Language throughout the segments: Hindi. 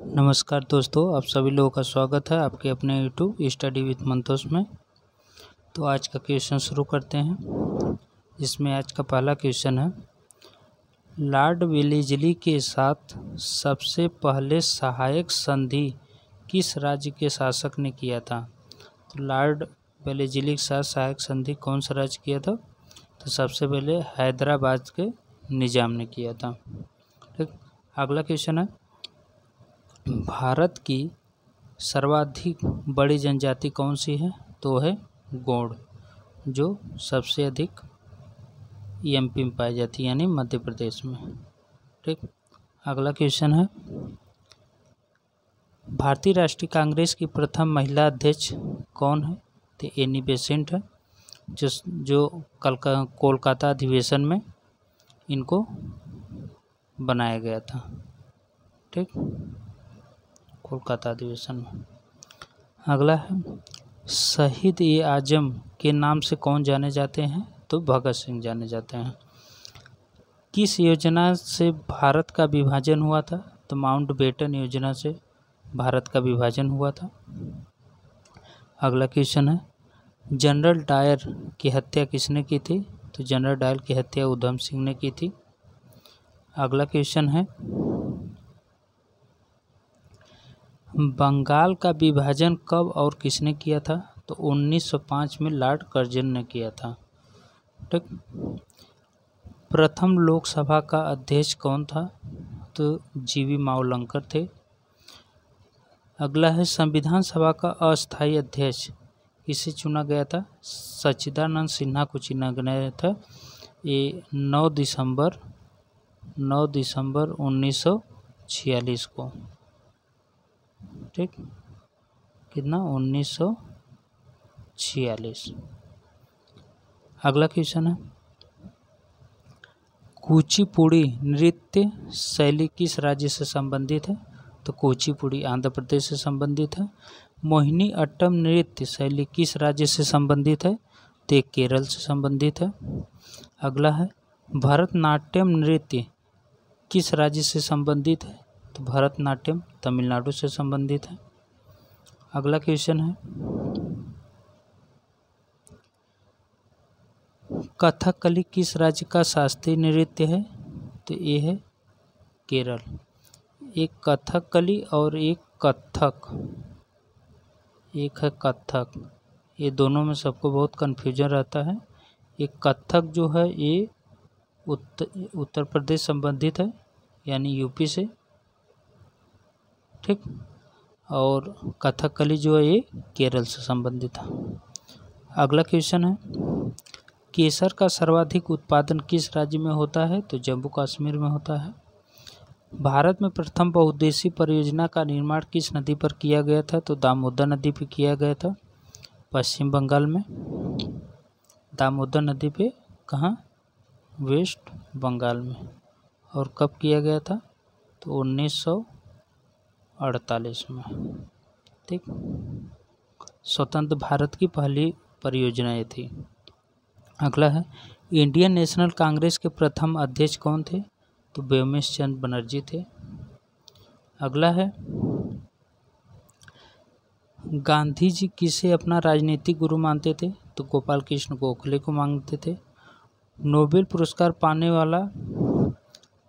नमस्कार दोस्तों, आप सभी लोगों का स्वागत है आपके अपने यूट्यूब स्टडी विद मंतोष में। तो आज का क्वेश्चन शुरू करते हैं, जिसमें आज का पहला क्वेश्चन है, लॉर्ड वेलेज़ली के साथ सबसे पहले सहायक संधि किस राज्य के शासक ने किया था? तो लॉर्ड वेलेज़ली के साथ सहायक संधि कौन सा राज्य किया था? तो सबसे पहले हैदराबाद के निज़ाम ने किया था। ठीक, अगला क्वेश्चन है, भारत की सर्वाधिक बड़ी जनजाति कौन सी है? तो है गौड़, जो सबसे अधिक एमपी में पाई जाती है, यानी मध्य प्रदेश में। ठीक, अगला क्वेश्चन है, भारतीय राष्ट्रीय कांग्रेस की प्रथम महिला अध्यक्ष कौन है? तो एनी बेसेंट है, जो कोलकाता अधिवेशन में इनको बनाया गया था। ठीक, कोलकाता अधिवेशन में। अगला है, शहीद ए आजम के नाम से कौन जाने जाते हैं? तो भगत सिंह जाने जाते हैं। किस योजना से भारत का विभाजन हुआ था? तो माउंटबेटन योजना से भारत का विभाजन हुआ था। अगला क्वेश्चन है, जनरल डायर की हत्या किसने की थी? तो जनरल डायर की हत्या उधम सिंह ने की थी। अगला क्वेश्चन है, बंगाल का विभाजन कब और किसने किया था? तो 1905 में लॉर्ड कर्जन ने किया था। ठीक, प्रथम लोकसभा का अध्यक्ष कौन था? तो जीवी मावलंकर थे। अगला है, संविधान सभा का अस्थायी अध्यक्ष किसे चुना गया था? सच्चिदानंद सिन्हा को चुना गया था। ये 9 दिसंबर 1946 को। ठीक, कितना? 1946। अगला क्वेश्चन है, कुचिपुड़ी नृत्य शैली किस राज्य से संबंधित है? तो कुचिपुड़ी आंध्र प्रदेश से संबंधित है। मोहिनी अट्टम नृत्य शैली किस राज्य से संबंधित है? तो केरल से संबंधित है। अगला है, भरतनाट्यम नृत्य किस राज्य से संबंधित है? तो भरतनाट्यम तमिलनाडु से संबंधित है। अगला क्वेश्चन है, कथकली किस राज्य का शास्त्रीय नृत्य है? तो ये है केरल। एक कथकली और एक कथक, एक है कथक, ये दोनों में सबको बहुत कन्फ्यूजन रहता है। एक कथक जो है ये उत्तर प्रदेश संबंधित है, यानी यूपी से। ठीक, और कथकली जो है ये केरल से संबंधित है। अगला क्वेश्चन है, केसर का सर्वाधिक उत्पादन किस राज्य में होता है? तो जम्मू कश्मीर में होता है। भारत में प्रथम बहुउद्देशीय परियोजना का निर्माण किस नदी पर किया गया था? तो दामोदर नदी पर किया गया था, पश्चिम बंगाल में। दामोदर नदी पे कहाँ? वेस्ट बंगाल में। और कब किया गया था? तो 1948 में। ठीक, स्वतंत्र भारत की पहली परियोजना ये थी। अगला है, इंडियन नेशनल कांग्रेस के प्रथम अध्यक्ष कौन थे? तो व्योमेश चंद्र बनर्जी थे। अगला है, गांधी जी किसे अपना राजनीतिक गुरु मानते थे? तो गोपाल कृष्ण गोखले को मानते थे। नोबेल पुरस्कार पाने वाला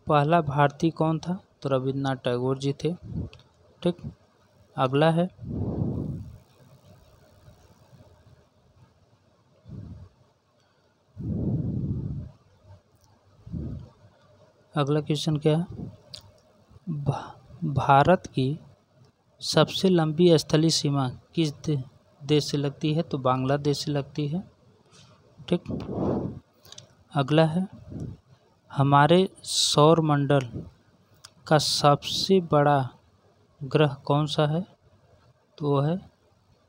पहला भारतीय कौन था? तो रविन्द्रनाथ टैगोर जी थे। ठीक, अगला है, अगला क्वेश्चन क्या है, भारत की सबसे लंबी स्थलीय सीमा किस देश से लगती है? तो बांग्लादेश से लगती है। ठीक, अगला है, हमारे सौर मंडल का सबसे बड़ा ग्रह कौन सा है? तो वो है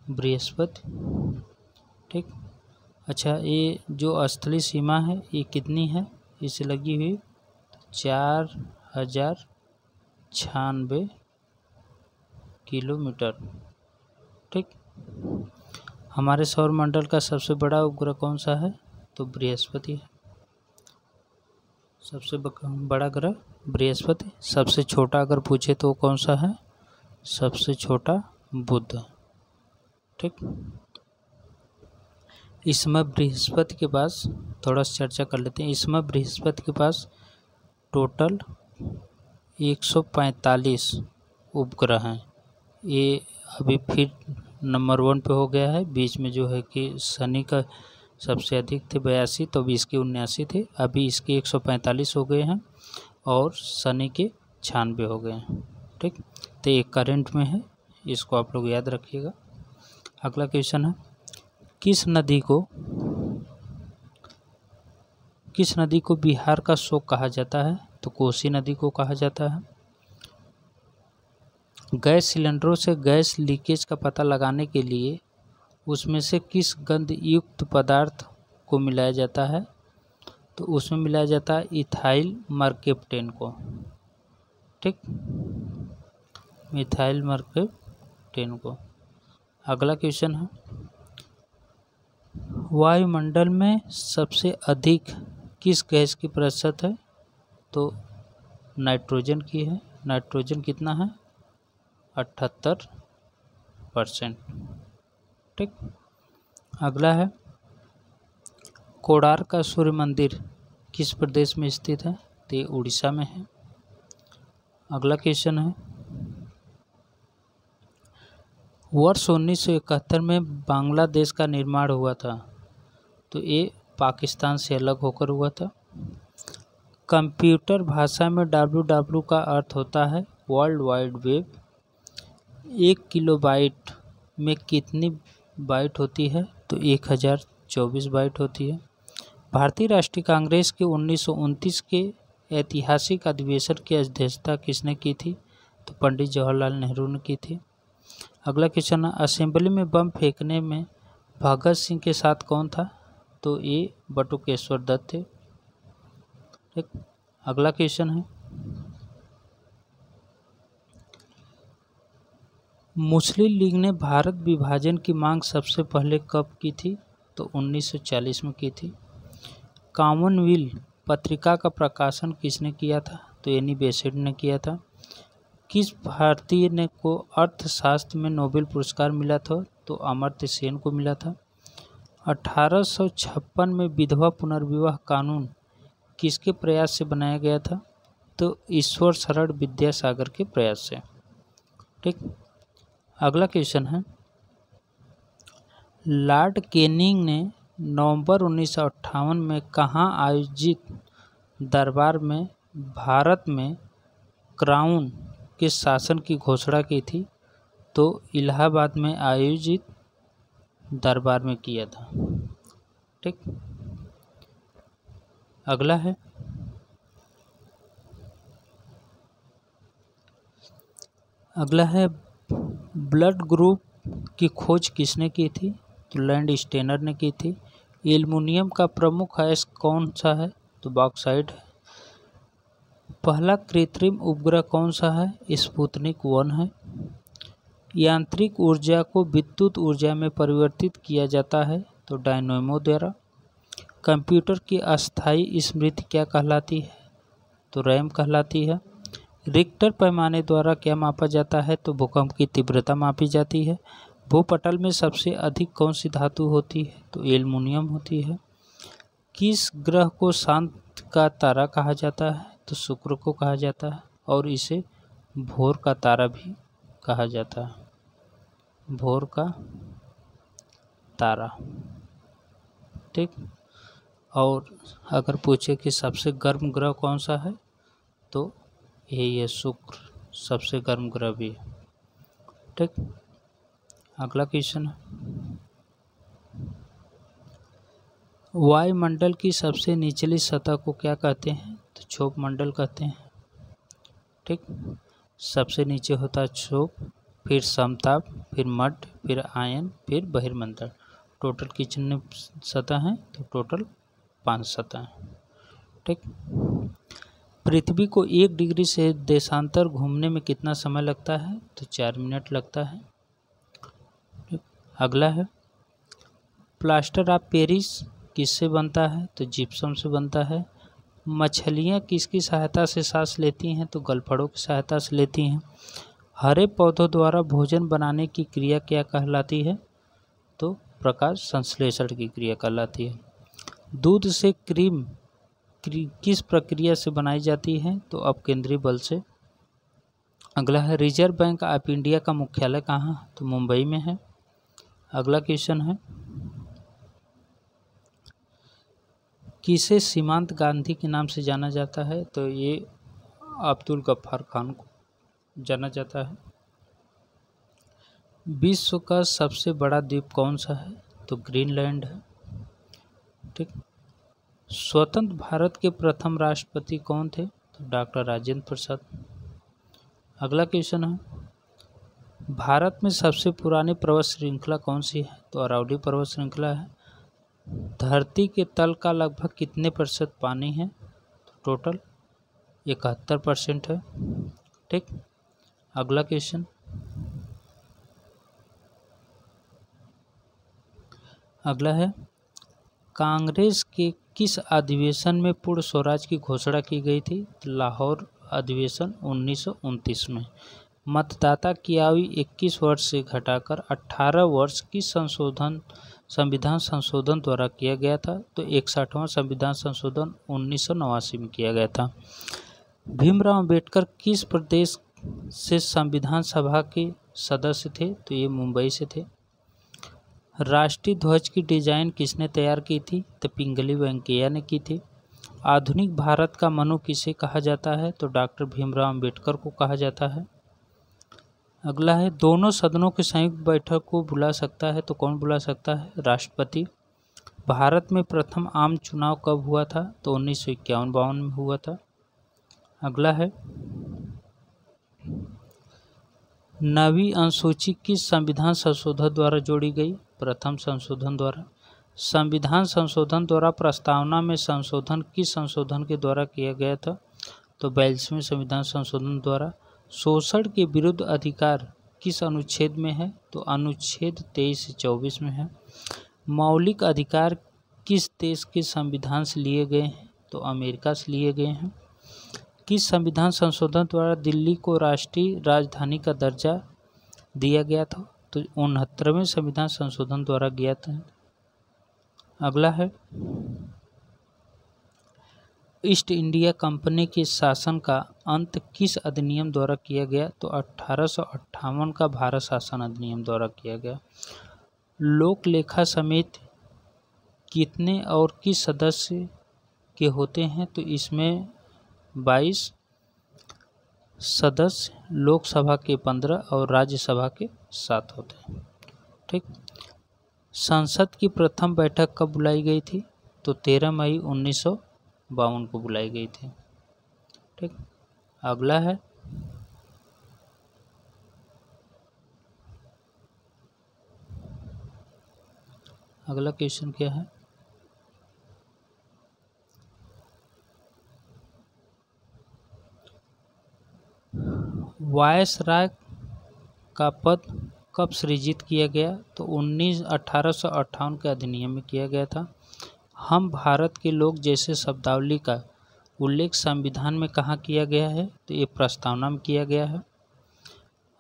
बृहस्पति। ठीक, अच्छा, ये जो स्थलीय सीमा है ये कितनी है? इसे लगी हुई 4096 किलोमीटर। ठीक, हमारे सौर मंडल का सबसे बड़ा उपग्रह कौन सा है? तो बृहस्पति है। सबसे बड़ा ग्रह बृहस्पति। सबसे छोटा अगर पूछे तो कौन सा है? सबसे छोटा बुध। ठीक, इसमें बृहस्पति के पास थोड़ा चर्चा कर लेते हैं। इसमें बृहस्पति के पास टोटल 145 उपग्रह हैं। ये अभी फिर नंबर 1 पे हो गया है। बीच में जो है कि शनि का सबसे अधिक थे 82, तो अभी इसके 79 थे, अभी इसके 145 हो गए हैं और शनि के 96 हो गए हैं। ठीक, तो एक करंट में है, इसको आप लोग याद रखिएगा। अगला क्वेश्चन है, किस नदी को बिहार का शोक कहा जाता है? तो कोसी नदी को कहा जाता है। गैस सिलेंडरों से गैस लीकेज का पता लगाने के लिए उसमें से किस गंध युक्त पदार्थ को मिलाया जाता है? तो उसमें मिलाया जाता है इथाइल मर्केप्टेन को। ठीक, मिथाइल मर्केप्टेन को। अगला क्वेश्चन है, वायुमंडल में सबसे अधिक किस गैस की प्रतिशत है? तो नाइट्रोजन की है। नाइट्रोजन कितना है? 78%। ठीक, अगला है, कोणार्क का सूर्य मंदिर किस प्रदेश में स्थित है? तो ये उड़ीसा में है। अगला क्वेश्चन है, वर्ष 1971 में बांग्लादेश का निर्माण हुआ था, तो ये पाकिस्तान से अलग होकर हुआ था। कंप्यूटर भाषा में www का अर्थ होता है वर्ल्ड वाइड वेब। 1 किलोबाइट में कितनी बाइट होती है? तो 1024 बाइट होती है। भारतीय राष्ट्रीय कांग्रेस के 1929 के ऐतिहासिक अधिवेशन की अध्यक्षता किसने की थी? तो पंडित जवाहरलाल नेहरू ने की थी। अगला क्वेश्चन है, असेंबली में बम फेंकने में भगत सिंह के साथ कौन था? तो ये बटुकेश्वर दत्त थे। ठीक, अगला क्वेश्चन है, मुस्लिम लीग ने भारत विभाजन की मांग सबसे पहले कब की थी? तो 1940 में की थी। कॉमनवेल्थ पत्रिका का प्रकाशन किसने किया था? तो एनी बेसेंट ने किया था। किस भारतीय ने को अर्थशास्त्र में नोबेल पुरस्कार मिला था? तो अमर्त्य सेन को मिला था। 1856 में विधवा पुनर्विवाह कानून किसके प्रयास से बनाया गया था? तो ईश्वर शरण विद्यासागर के प्रयास से। ठीक, अगला क्वेश्चन है, लॉर्ड कैनिंग ने नवंबर 1958 में कहाँ आयोजित दरबार में भारत में क्राउन के शासन की घोषणा की थी? तो इलाहाबाद में आयोजित दरबार में किया था। ठीक, अगला है, ब्लड ग्रुप की खोज किसने की थी? तो लैंड स्टेनर ने की थी। एल्युमिनियम का प्रमुख अयस्क कौन सा है? तो बॉक्साइट है। पहला कृत्रिम उपग्रह कौन सा है? स्पुतनिक 1 है। यांत्रिक ऊर्जा को विद्युत ऊर्जा में परिवर्तित किया जाता है, तो डायनेमो द्वारा। कंप्यूटर की अस्थायी स्मृति क्या कहलाती है? तो रैम कहलाती है। रिक्टर पैमाने द्वारा क्या मापा जाता है? तो भूकंप की तीव्रता मापी जाती है। भूपटल में सबसे अधिक कौन सी धातु होती है? तो एल्युमिनियम होती है। किस ग्रह को शांत का तारा कहा जाता है? तो शुक्र को कहा जाता है और इसे भोर का तारा भी कहा जाता है। भोर का तारा। ठीक, और अगर पूछे कि सबसे गर्म ग्रह कौन सा है, तो यही है शुक्र, सबसे गर्म ग्रह भी है। ठीक, अगला क्वेश्चन है, वायुमंडल की सबसे निचली सतह को क्या कहते हैं? तो क्षोभ मंडल कहते हैं। ठीक, सबसे नीचे होता है क्षोभ, फिर समताप, फिर मध्य, फिर आयन, फिर बहिर्मंडल। टोटल कितने सतह हैं? तो टोटल 5 सतह हैं। ठीक, पृथ्वी को 1 डिग्री से देशांतर घूमने में कितना समय लगता है? तो 4 मिनट लगता है। अगला है, प्लास्टर ऑफ पेरिस किससे बनता है? तो जिप्सम से बनता है। मछलियाँ किसकी सहायता से सांस लेती हैं? तो गलफड़ों की सहायता से लेती हैं। हरे पौधों द्वारा भोजन बनाने की क्रिया क्या कहलाती है? तो प्रकाश संश्लेषण की क्रिया कहलाती है। दूध से क्रीम किस प्रक्रिया से बनाई जाती है? तो अपकेंद्री बल से। अगला है रिजर्व बैंक ऑफ इंडिया का मुख्यालय कहाँ है? तो मुंबई में है। अगला क्वेश्चन है किसे सीमांत गांधी के नाम से जाना जाता है? तो ये अब्दुल गफ्फार खान को जाना जाता है। विश्व का सबसे बड़ा द्वीप कौन सा है? तो ग्रीनलैंड है। ठीक। स्वतंत्र भारत के प्रथम राष्ट्रपति कौन थे? तो डॉक्टर राजेंद्र प्रसाद। अगला क्वेश्चन है भारत में सबसे पुरानी पर्वत श्रृंखला कौन सी है? तो अरावली पर्वत श्रृंखला है। धरती के तल का लगभग कितने प्रतिशत पानी है? तो टोटल 71% है। ठीक। अगला क्वेश्चन अगला है कांग्रेस के किस अधिवेशन में पूर्ण स्वराज की घोषणा की गई थी? लाहौर अधिवेशन 1929 में। मतदाता की आयु 21 वर्ष से घटाकर 18 वर्ष की संविधान संशोधन द्वारा किया गया था। तो 61वां संविधान संशोधन 1989 में किया गया था। भीमराव अंबेडकर किस प्रदेश से संविधान सभा के सदस्य थे? तो ये मुंबई से थे। राष्ट्रीय ध्वज की डिजाइन किसने तैयार की थी? तो पिंगली वेंकैया ने की थी। आधुनिक भारत का मनु किसे कहा जाता है? तो डॉक्टर भीमराव अंबेडकर को कहा जाता है। अगला है दोनों सदनों की संयुक्त बैठक को बुला सकता है तो कौन बुला सकता है? राष्ट्रपति। भारत में प्रथम आम चुनाव कब हुआ था? तो 1951-52 में हुआ था। अगला है नवीं अनुसूची किस संविधान संशोधन द्वारा जोड़ी गई? प्रथम संशोधन द्वारा। संविधान संशोधन द्वारा प्रस्तावना में संशोधन किस संशोधन के द्वारा किया गया था? तो 42वें संविधान संशोधन द्वारा। शोषण के विरुद्ध अधिकार किस अनुच्छेद में है? तो अनुच्छेद 23 से 24 में है। मौलिक अधिकार किस देश के संविधान से लिए गए हैं? तो अमेरिका से लिए गए हैं। किस संविधान संशोधन द्वारा दिल्ली को राष्ट्रीय राजधानी का दर्जा दिया गया था? तो 69वें संविधान संशोधन द्वारा किया था। अगला है ईस्ट इंडिया कंपनी के शासन का अंत किस अधिनियम द्वारा किया गया? तो 1858 का भारत शासन अधिनियम द्वारा किया गया। लोक लेखा समिति कितने और किस सदस्य के होते हैं? तो इसमें 22 सदस्य, लोकसभा के 15 और राज्यसभा के 7 होते हैं। ठीक। संसद की प्रथम बैठक कब बुलाई गई थी? तो 13 मई 1952 को बुलाई गई थी। ठीक। अगला है अगला क्वेश्चन क्या है? वायसराय का पद कब सृजित किया गया? तो 1858 के अधिनियम में किया गया था। हम भारत के लोग जैसे शब्दावली का उल्लेख संविधान में कहाँ किया गया है? तो ये प्रस्तावना में किया गया है।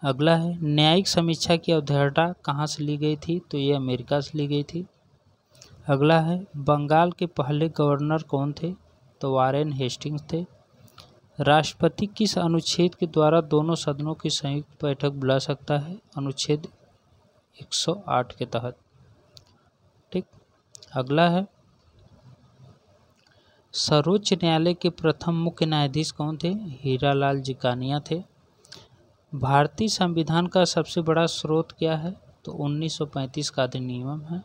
अगला है न्यायिक समीक्षा की अवधारणा कहाँ से ली गई थी? तो ये अमेरिका से ली गई थी। अगला है बंगाल के पहले गवर्नर कौन थे? तो वारेन हेस्टिंग्स थे। राष्ट्रपति किस अनुच्छेद के द्वारा दोनों सदनों की संयुक्त बैठक बुला सकता है? अनुच्छेद 108 के तहत। ठीक। अगला है सर्वोच्च न्यायालय के प्रथम मुख्य न्यायाधीश कौन थे? हीरालाल जीकानिया थे। भारतीय संविधान का सबसे बड़ा स्रोत क्या है? तो 1935 का अधिनियम है।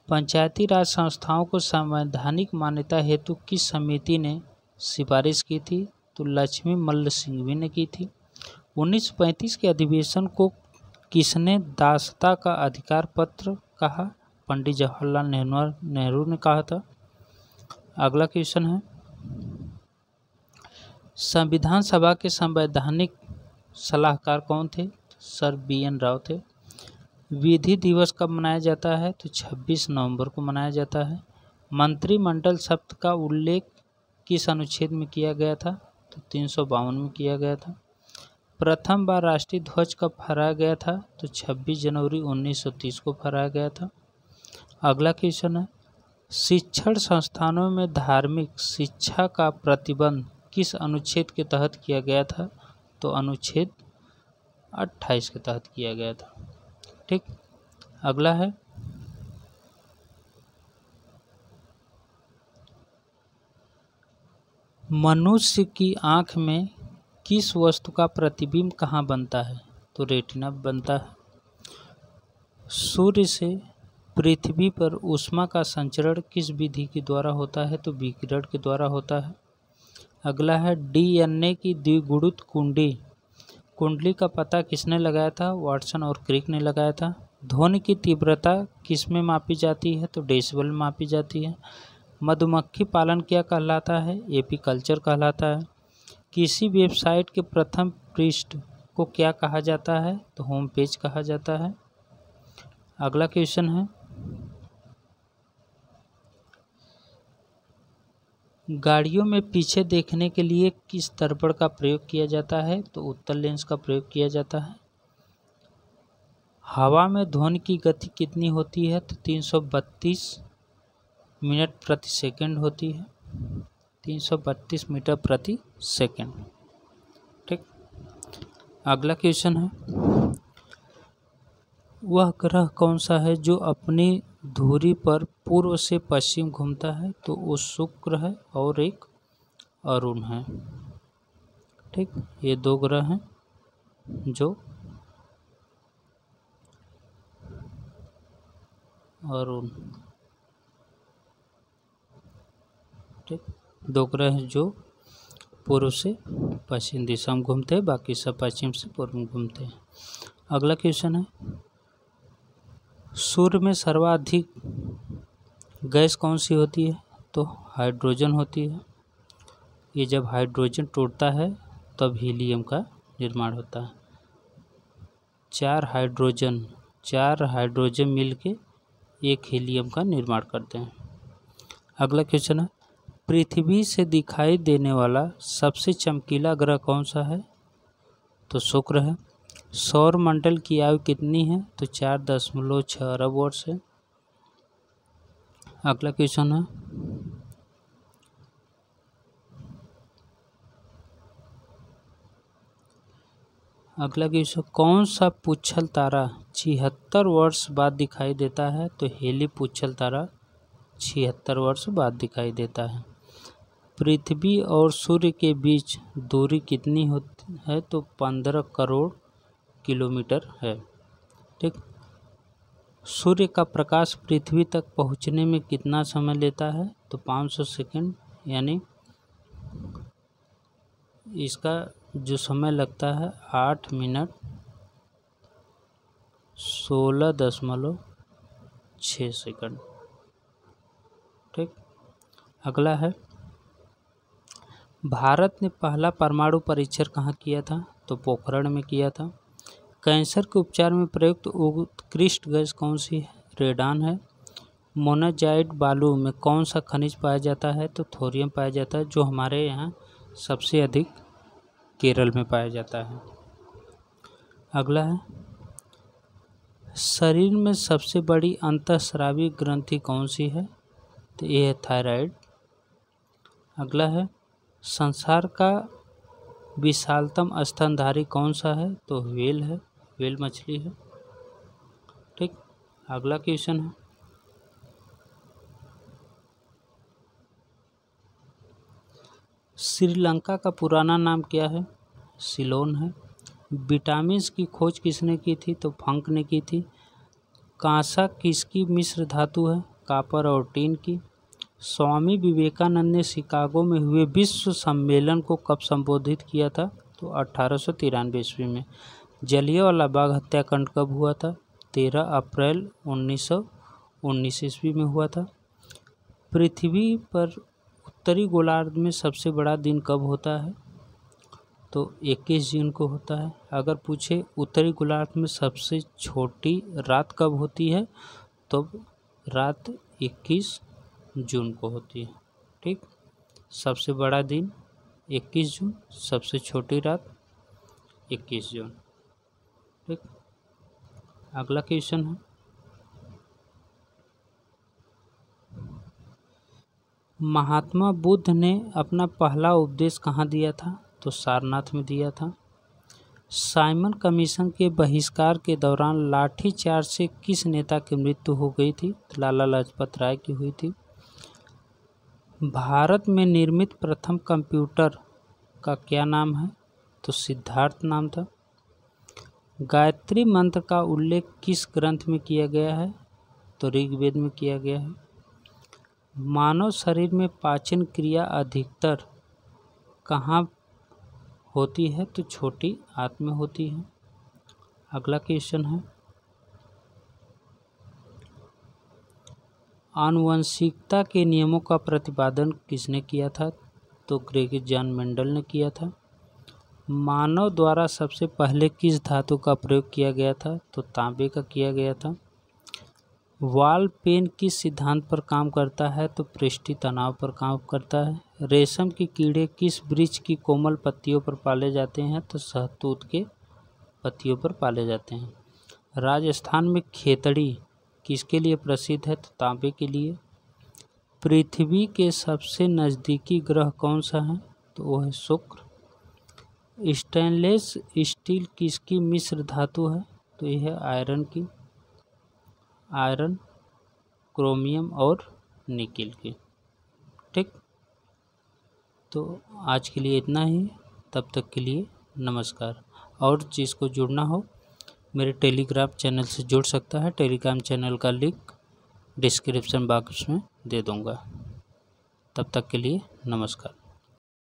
पंचायती राज संस्थाओं को संवैधानिक मान्यता हेतु किस समिति ने सिफारिश की थी? तो लक्ष्मी मल्ल सिंघवी ने की थी। 1935 के अधिवेशन को किसने दासता का अधिकार पत्र कहा? पंडित जवाहरलाल नेहरू ने कहा था। अगला क्वेश्चन है संविधान सभा के संवैधानिक सलाहकार कौन थे? सर BN राव थे। विधि दिवस कब मनाया जाता है? तो 26 नवंबर को मनाया जाता है। मंत्रिमंडल शब्द का उल्लेख किस अनुच्छेद में किया गया था? तो 352 में किया गया था। प्रथम बार राष्ट्रीय ध्वज कब फहराया गया था? तो 26 जनवरी 1930 को फहराया गया था। अगला क्वेश्चन है, शिक्षण संस्थानों में धार्मिक शिक्षा का प्रतिबंध किस अनुच्छेद के तहत किया गया था? तो अनुच्छेद 28 के तहत किया गया था। ठीक। अगला है, मनुष्य की आँख में किस वस्तु का प्रतिबिंब कहाँ बनता है? तो रेटिना बनता है। सूर्य से पृथ्वी पर ऊष्मा का संचरण किस विधि के द्वारा होता है? तो विकिरण के द्वारा होता है। अगला है, डीएनए की द्विगुणित कुंडली का पता किसने लगाया था? वाटसन और क्रिक ने लगाया था। ध्वनि की तीव्रता किस में मापी जाती है? तो डेसिबल में मापी जाती है। मधुमक्खी पालन क्या कहलाता है? एपीकल्चर कहलाता है। किसी वेबसाइट के प्रथम पृष्ठ को क्या कहा जाता है? तो होम पेज कहा जाता है। अगला क्वेश्चन है, गाड़ियों में पीछे देखने के लिए किस दर्पण का प्रयोग किया जाता है? तो उत्तल लेंस का प्रयोग किया जाता है। हवा में ध्वनि की गति कितनी होती है? तो 332 मिनट प्रति सेकंड होती है। 332 मीटर प्रति सेकंड। ठीक। अगला क्वेश्चन है, वह ग्रह कौन सा है जो अपनी धुरी पर पूर्व से पश्चिम घूमता है? तो वो शुक्र है और एक अरुण है। ठीक। ये दो ग्रह हैं जो अरुण, ठीक, दो ग्रह हैं जो पूर्व से पश्चिम दिशा में घूमते हैं, बाकी सब पश्चिम से पूर्व में घूमते हैं। अगला क्वेश्चन है, सूर्य में सर्वाधिक गैस कौन सी होती है? तो हाइड्रोजन होती है। ये जब हाइड्रोजन टूटता है तब हीलियम का निर्माण होता है। चार हाइड्रोजन मिलके एक हीलियम का निर्माण करते हैं। अगला क्वेश्चन है, पृथ्वी से दिखाई देने वाला सबसे चमकीला ग्रह कौन सा है? तो शुक्र है। सौर मंडल की आयु कितनी है? तो 4.6 अरब वर्ष है। अगला क्वेश्चन है, कौन सा पुच्छल तारा 76 वर्ष बाद दिखाई देता है? तो हेली पुच्छल तारा 76 वर्ष बाद दिखाई देता है। पृथ्वी और सूर्य के बीच दूरी कितनी होती है? तो 15 करोड़ किलोमीटर है। ठीक। सूर्य का प्रकाश पृथ्वी तक पहुंचने में कितना समय लेता है? तो 500 सेकंड, यानी इसका जो समय लगता है 8 मिनट 16.6 सेकंड। ठीक। अगला है, भारत ने पहला परमाणु परीक्षण कहाँ किया था? तो पोखरण में किया था। कैंसर के उपचार में प्रयुक्त उत्कृष्ट गैस कौन सी है? रेडान है। मोनाजाइट बालू में कौन सा खनिज पाया जाता है? तो थोरियम पाया जाता है, जो हमारे यहाँ सबसे अधिक केरल में पाया जाता है। अगला है, शरीर में सबसे बड़ी अंतःस्रावी ग्रंथि कौन सी है? तो ये है थायराइड। अगला है, संसार का विशालतम स्तनधारी कौन सा है? तो व्हेल है, व्हेल मछली है। ठीक। अगला क्वेश्चन है, श्रीलंका का पुराना नाम क्या है? सिलोन है। विटामिन की खोज किसने की थी? तो फंक ने की थी। कांसा किसकी मिश्र धातु है? कॉपर और टिन की। स्वामी विवेकानंद ने शिकागो में हुए विश्व सम्मेलन को कब संबोधित किया था? तो 1893 ईस्वी में। जलियांवाला बाग हत्याकांड कब हुआ था? 13 अप्रैल 1919 ईस्वी में हुआ था। पृथ्वी पर उत्तरी गोलार्ध में सबसे बड़ा दिन कब होता है? तो 21 जून को होता है। अगर पूछे उत्तरी गोलार्ध में सबसे छोटी रात कब होती है? तो रात 21 जून को होती है। ठीक। सबसे बड़ा दिन 21 जून, सबसे छोटी रात 21 जून। ठीक, अगला क्वेश्चन है, महात्मा बुद्ध ने अपना पहला उपदेश कहाँ दिया था? तो सारनाथ में दिया था। साइमन कमीशन के बहिष्कार के दौरान लाठीचार्ज से किस नेता की मृत्यु हो गई थी? लाला लाजपत राय की हुई थी। भारत में निर्मित प्रथम कंप्यूटर का क्या नाम है? तो सिद्धार्थ नाम था। गायत्री मंत्र का उल्लेख किस ग्रंथ में किया गया है? तो ऋग्वेद में किया गया है। मानव शरीर में पाचन क्रिया अधिकतर कहाँ होती है? तो छोटी आंत में होती है। अगला क्वेश्चन है, आनुवंशिकता के नियमों का प्रतिपादन किसने किया था? तो ग्रेगरी जॉन मेंडल ने किया था। मानव द्वारा सबसे पहले किस धातु का प्रयोग किया गया था? तो तांबे का किया गया था। वाल पेन किस सिद्धांत पर काम करता है? तो पृष्ठीय तनाव पर काम करता है। रेशम के कीड़े किस वृक्ष की कोमल पत्तियों पर पाले जाते हैं? तो शहतूत के पत्तियों पर पाले जाते हैं। राजस्थान में खेतड़ी किसके लिए प्रसिद्ध है? तो तांबे के लिए। पृथ्वी के सबसे नज़दीकी ग्रह कौन सा है? तो वो है शुक्र। स्टेनलेस स्टील किसकी मिश्र धातु है? तो यह है आयरन की, आयरन, क्रोमियम और निकिल की। ठीक, तो आज के लिए इतना ही, तब तक के लिए नमस्कार। और जिसको जुड़ना हो मेरे टेलीग्राम चैनल से जुड़ सकता है। टेलीग्राम चैनल का लिंक डिस्क्रिप्शन बॉक्स में दे दूँगा। तब तक के लिए नमस्कार।